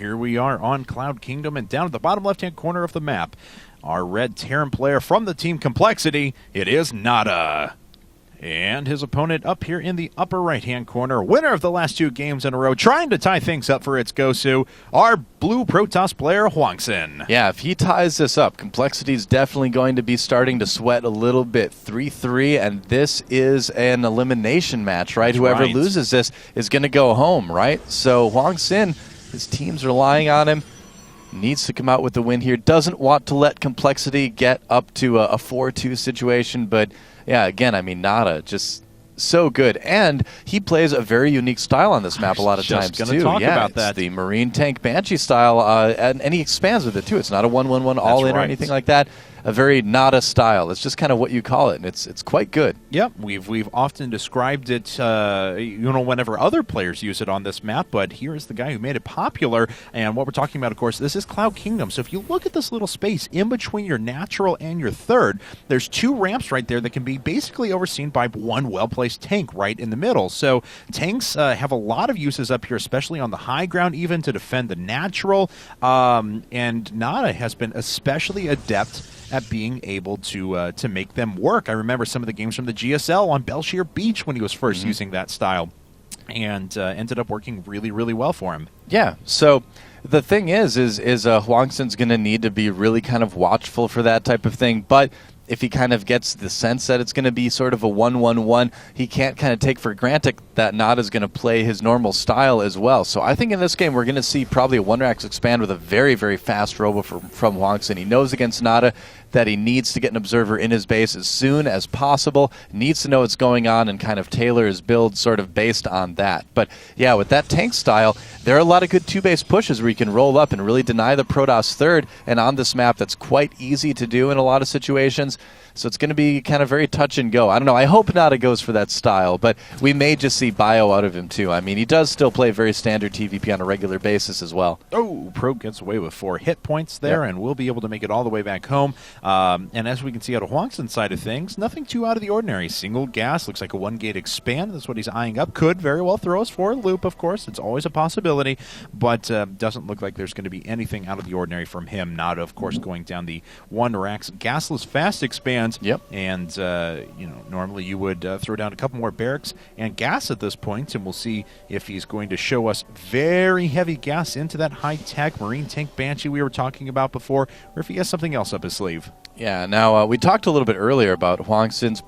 here we are on Cloud Kingdom, and down at the bottom left-hand corner of the map, our red Terran player from the team Complexity, it is NaDa. And his opponent up here in the upper right-hand corner, winner of the last 2 games in a row, trying to tie things up for its GoSu, our blue Protoss player, HwangSin. Yeah, if he ties this up, Complexity is definitely going to be starting to sweat a little bit. 3-3, and this is an elimination match, right? Whoever loses this is going to go home, right? So HwangSin, his team's relying on him. Needs to come out with the win here. Doesn't want to let Complexity get up to a 4-2 situation, but yeah, again, I mean, NaDa just so good, and he plays a very unique style on this map a lot of times too. Talk about it's that. The Marine Tank Banshee style, and he expands with it too. It's not a 1-1-1 all-in or anything like that. A very NaDa style. It's just kind of what you call it, and it's quite good. Yep, we've often described it, whenever other players use it on this map, but here is the guy who made it popular, and what we're talking about, of course, this is Cloud Kingdom, so if you look at this little space in between your natural and your third, there's 2 ramps right there that can be basically overseen by one well-placed tank right in the middle, so tanks have a lot of uses up here, especially on the high ground even, to defend the natural, and NaDa has been especially adept at being able to make them work. I remember some of the games from the GSL on Belshire Beach when he was first using that style, and ended up working really, really well for him. Yeah, so the thing is HwangSin's going to need to be really kind of watchful for that type of thing, but if he kind of gets the sense that it's going to be sort of a 1-1-1, he can't kind of take for granted that NaDa's going to play his normal style as well. So I think in this game we're going to see probably a 1-Rax expand with a very, very fast robo from HwangSin. He knows against NaDa that he needs to get an observer in his base as soon as possible, needs to know what's going on and kind of tailor his build sort of based on that. But yeah, with that tank style, there are a lot of good 2-base pushes where you can roll up and really deny the Protoss third, and on this map that's quite easy to do in a lot of situations. So it's going to be kind of very touch and go. I don't know. I hope NaDa goes for that style, but we may just see bio out of him too. I mean, he does still play very standard TVP on a regular basis as well. Oh, Probe gets away with 4 hit points there, and will be able to make it all the way back home. And as we can see out of HwangSin's side of things, nothing too out of the ordinary. Single gas, looks like a 1-gate expand. That's what he's eyeing up. Could very well throw us for a loop, of course. It's always a possibility, but doesn't look like there's going to be anything out of the ordinary from him. NaDa, of course, going down the 1-Rax gasless fast expand. Yep. And, normally you would throw down a couple more barracks and gas at this point, and we'll see if he's going to show us very heavy gas into that high-tech Marine Tank Banshee we were talking about before, or if he has something else up his sleeve. Yeah, now we talked a little bit earlier about HwangSin's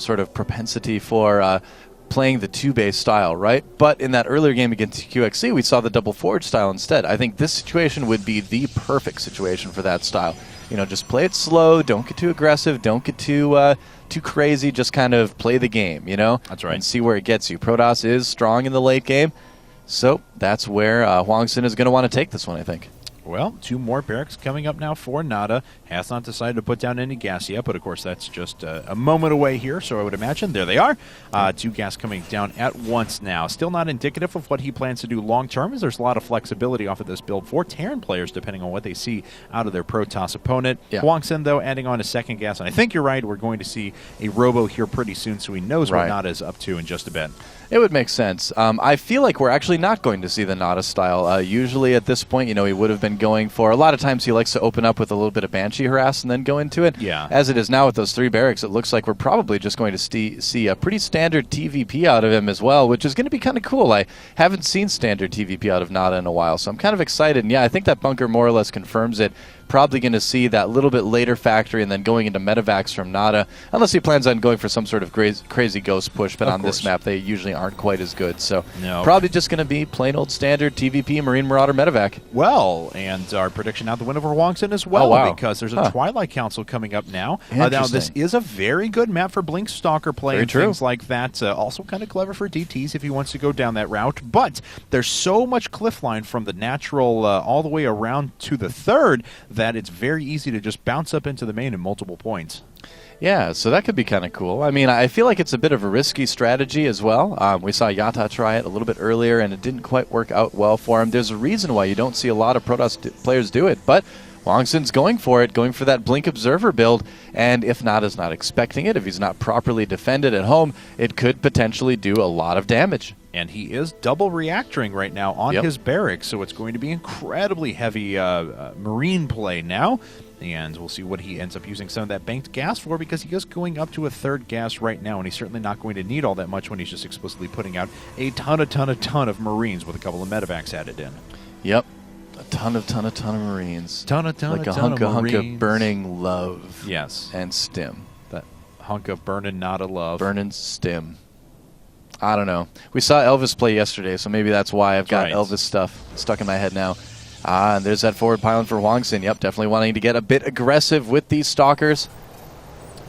sort of propensity for playing the 2-base style, right? But in that earlier game against QXC, we saw the double forward style instead. I think this situation would be the perfect situation for that style. You know, just play it slow, don't get too aggressive, don't get too crazy, just kind of play the game, you know? That's right. And see where it gets you. Protoss is strong in the late game, so that's where HwangSin is going to want to take this one, I think. Well, 2 more barracks coming up now for NaDa. Has not decided to put down any gas yet, but of course that's just a moment away here, so I would imagine. There they are. 2 gas coming down at once now. Still not indicative of what he plans to do long-term, as there's a lot of flexibility off of this build for Terran players, depending on what they see out of their Protoss opponent. Yeah. HwangSin, though, adding on a 2nd gas, and I think you're right, we're going to see a robo here pretty soon, so he knows what NaDa is up to in just a bit. It would make sense. I feel like we're actually not going to see the NaDa style. Usually at this point, he would have been going for, a lot of times he likes to open up with a little bit of Banshee harass and then go into it. Yeah. As it is now with those 3 barracks, it looks like we're probably just going to see a pretty standard TVP out of him as well, which is going to be kind of cool. I haven't seen standard TVP out of NaDa in a while, so I'm kind of excited. And yeah, I think that bunker more or less confirms it. Probably going to see that little bit later factory and then going into medevacs from NaDa, unless he plans on going for some sort of crazy ghost push, but on this map they usually aren't quite as good. So probably just going to be plain old standard TVP Marine Marauder medevac. Well, and our prediction out the win over HwangSin as well, because there's a Twilight Council coming up now. Now this is a very good map for Blink Stalker play and things like that. Also kind of clever for DTs if he wants to go down that route, but there's so much cliff line from the natural all the way around to the third that it's very easy to just bounce up into the main in multiple points. Yeah, so that could be kind of cool. I mean, I feel like it's a bit of a risky strategy as well. We saw Yata try it a little bit earlier, and it didn't quite work out well for him. There's a reason why you don't see a lot of Protoss players do it, but HwangSin's going for it, going for that Blink Observer build, and if NaDa's not expecting it, if he's not properly defended at home, it could potentially do a lot of damage. And he is double reactoring right now on Yep. his barracks, so it's going to be incredibly heavy marine play now. And we'll see what he ends up using some of that banked gas for, because he is going up to a third gas right now, and he's certainly not going to need all that much when he's just explicitly putting out a ton of Marines with a couple of medevacs added in. Yep. A ton of Marines. Like a hunk of burning love. Yes. And stim. That hunk of burning NaDa love. Burning stim. I don't know. We saw Elvis play yesterday, so maybe that's why I've got Elvis stuff stuck in my head now. And there's that forward pylon for HwangSin. Yep, definitely wanting to get a bit aggressive with these stalkers.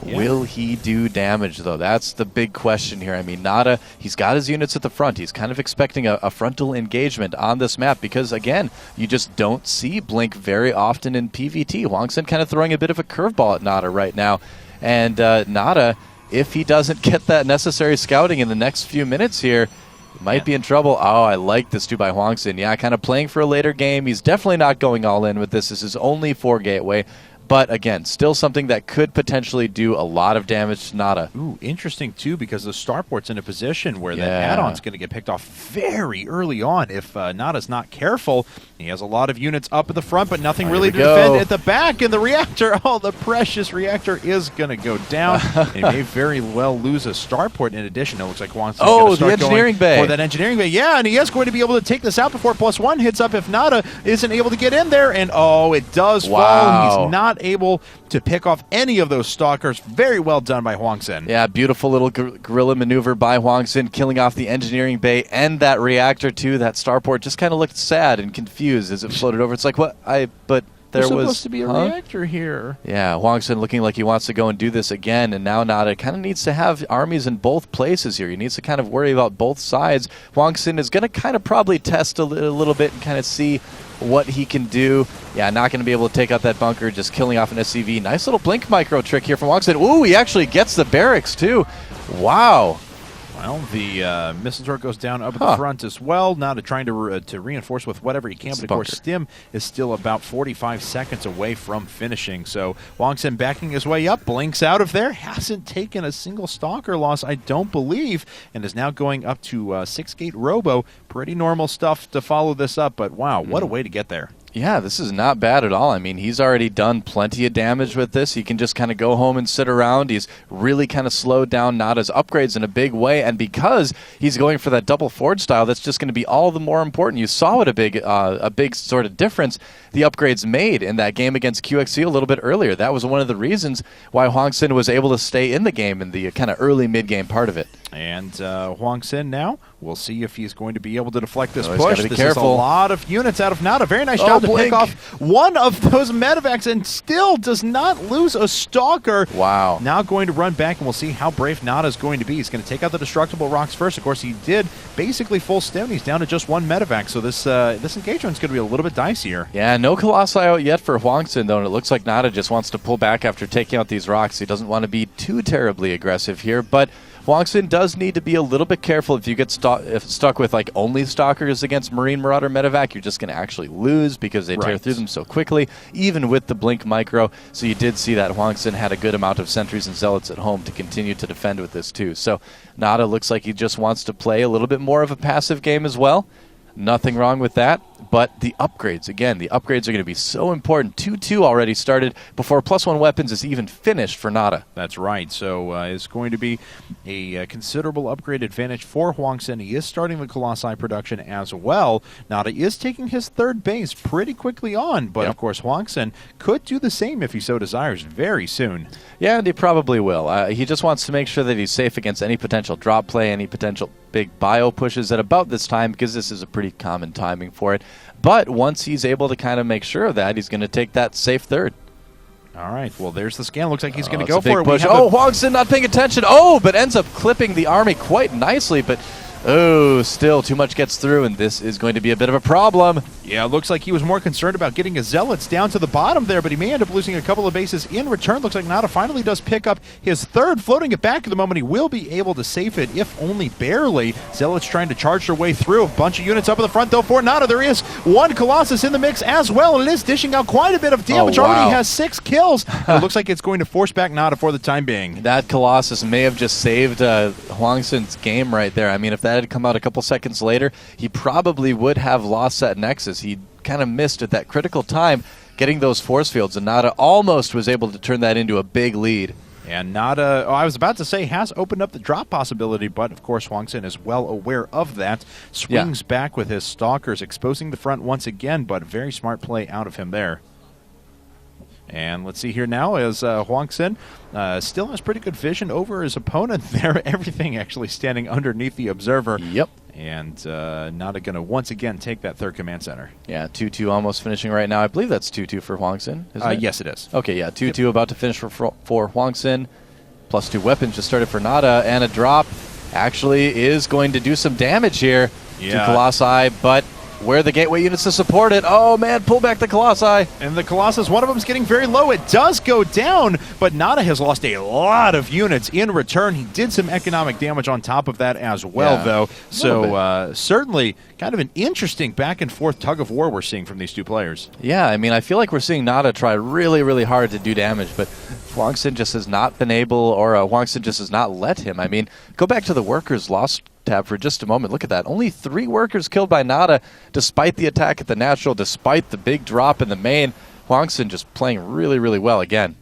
Yeah. Will he do damage, though? That's the big question here. I mean, NaDa, he's got his units at the front. He's kind of expecting a frontal engagement on this map because, again, you just don't see Blink very often in PvT. HwangSin kind of throwing a bit of a curveball at NaDa right now. And NaDa, if he doesn't get that necessary scouting in the next few minutes here, might be in trouble. Oh, I like this too by HwangSin. Yeah, kind of playing for a later game. He's definitely not going all in with this. This is only 4 gateway. But, again, still something that could potentially do a lot of damage to NaDa. Ooh, interesting, too, because the starport's in a position where the add-on's going to get picked off very early on. If NaDa's not careful, he has a lot of units up at the front, but nothing really to defend at the back. And the reactor, the precious reactor is going to go down. He may very well lose a starport in addition. It looks like HwangSin's going to start the engineering bay. For that engineering bay. Yeah, and he is going to be able to take this out before +1 hits up if NaDa isn't able to get in there. And, it does fall. He's not able to pick off any of those stalkers. Very well done by HwangSin. Yeah, beautiful little guerrilla maneuver by HwangSin, killing off the engineering bay and that reactor too. That starport just kind of looked sad and confused as it floated over. It's like, what? But there was supposed to be a reactor here. Yeah, HwangSin looking like he wants to go and do this again, and now NaDa kind of needs to have armies in both places here. He needs to kind of worry about both sides. HwangSin is going to kind of probably test a little bit and kind of see what he can do. Yeah, not going to be able to take out that bunker, just killing off an SCV. Nice little blink micro trick here from HwangSin. Ooh, he actually gets the barracks too. Wow. Well, the missile turret goes down up at the front as well. NaDa trying to reinforce with whatever he can, but of course Stim is still about 45 seconds away from finishing. So HwangSin backing his way up, blinks out of there, hasn't taken a single stalker loss, I don't believe, and is now going up to 6-gate robo. Pretty normal stuff to follow this up, but wow, what a way to get there. Yeah, this is not bad at all. I mean, he's already done plenty of damage with this. He can just kind of go home and sit around. He's really kind of slowed down NaDa's upgrades in a big way, and because he's going for that double forge style, that's just going to be all the more important. You saw what a big sort of difference the upgrades made in that game against QXC a little bit earlier. That was one of the reasons why HwangSin was able to stay in the game in the kind of early mid-game part of it. And HwangSin now, we'll see if he's going to be able to deflect this push. Be this careful. is a lot of units out of NaDa. Very nice job to pick off one of those medevacs and still does not lose a stalker. Wow. Now going to run back, and we'll see how brave NaDa is going to be. He's going to take out the destructible rocks first. Of course, he did basically full stem. He's down to just one medevac, so this engagement is going to be a little bit dicier. Yeah, no Colossi out yet for HwangSin, though, and it looks like NaDa just wants to pull back after taking out these rocks. He doesn't want to be too terribly aggressive here, but HwangSin does need to be a little bit careful. If you get stuck with like only stalkers against Marine Marauder Medevac, you're just going to actually lose because they tear through them so quickly, even with the Blink Micro. So you did see that HwangSin had a good amount of sentries and zealots at home to continue to defend with this too. So NaDa looks like he just wants to play a little bit more of a passive game as well. Nothing wrong with that, but the upgrades, again, the upgrades are going to be so important. 2-2 already started before +1 weapons is even finished for NaDa. That's right, so it's going to be a considerable upgrade advantage for HwangSin. He is starting the Colossi production as well. NaDa is taking his third base pretty quickly on, but of course HwangSin could do the same if he so desires very soon. Yeah, and he probably will. He just wants to make sure that he's safe against any potential drop play, any potential big bio pushes at about this time, because this is a pretty common timing for it. But once he's able to kind of make sure of that, he's going to take that safe third. All right, well, there's the scan. Looks like he's going to go for it. Push. HwangSin not paying attention. But ends up clipping the army quite nicely, but still too much gets through, and this is going to be a bit of a problem. Yeah, it looks like he was more concerned about getting his zealots down to the bottom there, but he may end up losing a couple of bases in return. Looks like NaDa finally does pick up his third, floating it back at the moment. He will be able to save it, if only barely. Zealots trying to charge their way through. A bunch of units up in the front, though, for NaDa. There is one Colossus in the mix as well, and it is dishing out quite a bit of damage. Already has 6 kills. It looks like it's going to force back NaDa for the time being. That Colossus may have just saved HwangSin's game right there. I mean, if that had come out a couple seconds later, he probably would have lost that Nexus. He kind of missed at that critical time getting those force fields, and NaDa almost was able to turn that into a big lead. And NaDa, I was about to say, has opened up the drop possibility, but of course HwangSin is well aware of that. Swings back with his Stalkers, exposing the front once again, but very smart play out of him there. And let's see here now as HwangSin still has pretty good vision over his opponent there. Everything actually standing underneath the observer. Yep. And NaDa going to once again take that third command center. Yeah, 2-2 almost finishing right now. I believe that's 2-2 for HwangSin, isn't it? Yes, it is. Okay, yeah, 2-2 about to finish for HwangSin. +2 weapons just started for NaDa, and a drop actually is going to do some damage here to Colossi, but where are the gateway units to support it? Oh, man, pull back the Colossi. And the Colossus, one of them is getting very low. It does go down, but NaDa has lost a lot of units in return. He did some economic damage on top of that as well, though. So certainly kind of an interesting back-and-forth tug-of-war we're seeing from these two players. Yeah, I mean, I feel like we're seeing NaDa try really, really hard to do damage, but HwangSin just has not been able, or HwangSin just has not let him. I mean, go back to the workers lost tab for just a moment. Look at that. Only 3 workers killed by NaDa, despite the attack at the natural, despite the big drop in the main. HwangSin just playing really, really well again.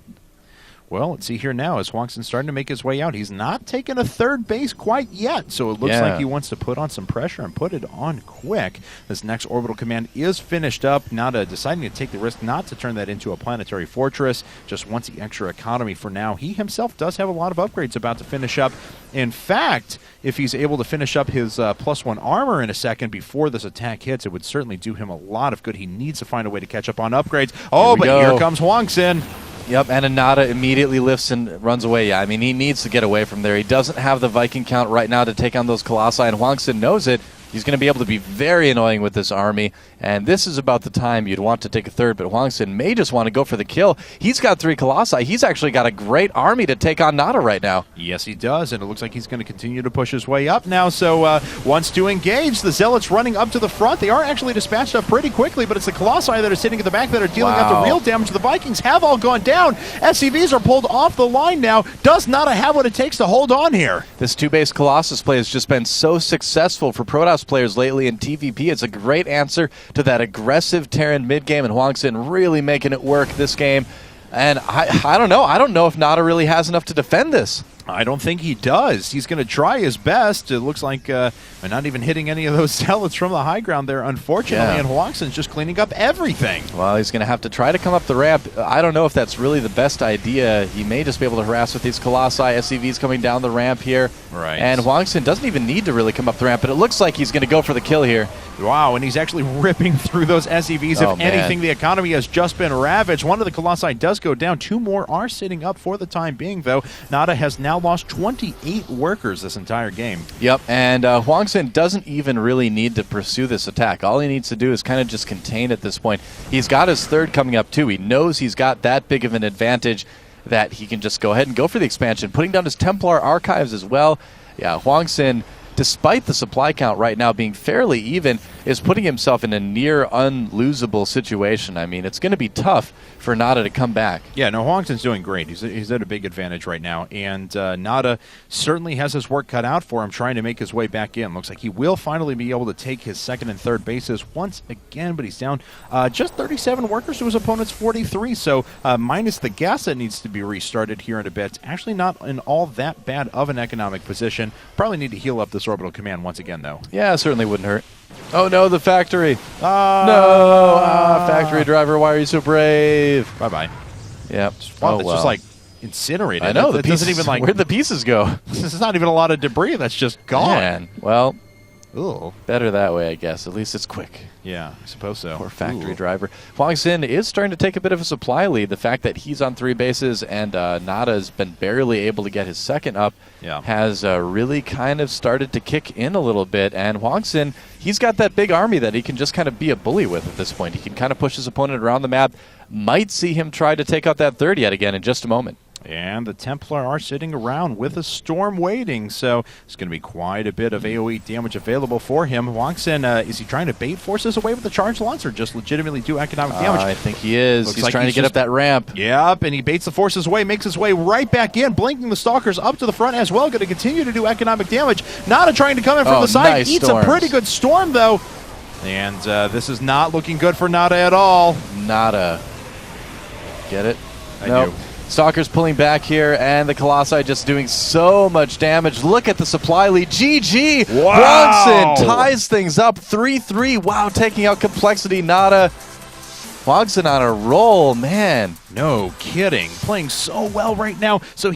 Well, let's see here now as HwangSin's starting to make his way out. He's not taken a third base quite yet, so it looks like he wants to put on some pressure and put it on quick. This next orbital command is finished up. NaDa deciding to take the risk not to turn that into a planetary fortress. Just wants the extra economy for now. He himself does have a lot of upgrades about to finish up. In fact, if he's able to finish up his +1 armor in a second before this attack hits, it would certainly do him a lot of good. He needs to find a way to catch up on upgrades. Oh, but here comes HwangSin. Yep, and NaDa immediately lifts and runs away. Yeah, I mean, he needs to get away from there. He doesn't have the Viking count right now to take on those Colossi, and HwangSin knows it. He's going to be able to be very annoying with this army, and this is about the time you'd want to take a third, but HwangSin may just want to go for the kill. He's got 3 Colossi. He's actually got a great army to take on NaDa right now. Yes, he does, and it looks like he's going to continue to push his way up now, so wants to engage. The Zealots running up to the front. They are actually dispatched up pretty quickly, but it's the Colossi that are sitting at the back that are dealing out the real damage. The Vikings have all gone down. SCVs are pulled off the line now. Does NaDa have what it takes to hold on here? This 2-base Colossus play has just been so successful for Protoss players lately in TVP. It's a great answer to that aggressive Terran mid-game, and HwangSin really making it work this game. And I don't know. I don't know if NaDa really has enough to defend this. I don't think he does. He's going to try his best. It looks like we're not even hitting any of those Zealots from the high ground there, unfortunately, and HwangSin's just cleaning up everything. Well, he's going to have to try to come up the ramp. I don't know if that's really the best idea. He may just be able to harass with these Colossi. SCVs coming down the ramp here. Right. And HwangSin doesn't even need to really come up the ramp, but it looks like he's going to go for the kill here. Wow, and he's actually ripping through those SCVs. If anything, the economy has just been ravaged. One of the Colossi does go down. 2 more are sitting up for the time being, though. NaDa has now lost 28 workers this entire game. Yep, and HwangSin doesn't even really need to pursue this attack. All he needs to do is kind of just contain at this point. He's got his third coming up, too. He knows he's got that big of an advantage that he can just go ahead and go for the expansion, putting down his Templar archives as well. Yeah, HwangSin, despite the supply count right now being fairly even, is putting himself in a near unlosable situation. I mean, it's going to be tough for NaDa to come back. Yeah, no, HwangSin's doing great. He's at a big advantage right now, and NaDa certainly has his work cut out for him trying to make his way back in. Looks like he will finally be able to take his second and third bases once again, but he's down just 37 workers to his opponent's 43, so minus the gas that needs to be restarted here in a bit. Actually not in all that bad of an economic position. Probably need to heal up this orbital command once again, though. Yeah, certainly wouldn't hurt. Oh no, the factory. No, factory driver, why are you so brave? Bye-bye. Yep. Wow, it's just like incinerated. I know, it doesn't even like. Where'd the pieces go? This is not even a lot of debris that's just gone. Man, well, ooh. Better that way, I guess. At least it's quick. Yeah, I suppose so. Poor factory driver. HwangSin is starting to take a bit of a supply lead. The fact that he's on 3 bases and NaDa's been barely able to get his second up has really kind of started to kick in a little bit. And HwangSin, he's got that big army that he can just kind of be a bully with at this point. He can kind of push his opponent around the map. Might see him try to take out that third yet again in just a moment. And the Templar are sitting around with a storm waiting, so it's going to be quite a bit of AoE damage available for him. HwangSin, is he trying to bait forces away with the charge lance or just legitimately do economic damage? I think he is. Looks He's like trying to get up that ramp. Yep, and he baits the forces away, makes his way right back in, blinking the Stalkers up to the front as well, going to continue to do economic damage. NaDa trying to come in from the side, nice eats storms. a pretty good storm though. And this is not looking good for NaDa at all. NaDa. Get it? I Nope. do. Stalker's pulling back here, and the Colossi just doing so much damage. Look at the supply lead. GG! Wow! HwangSin ties things up 3-3. Wow, taking out Complexity. NaDa. HwangSin on a roll, man. No kidding. Playing so well right now. So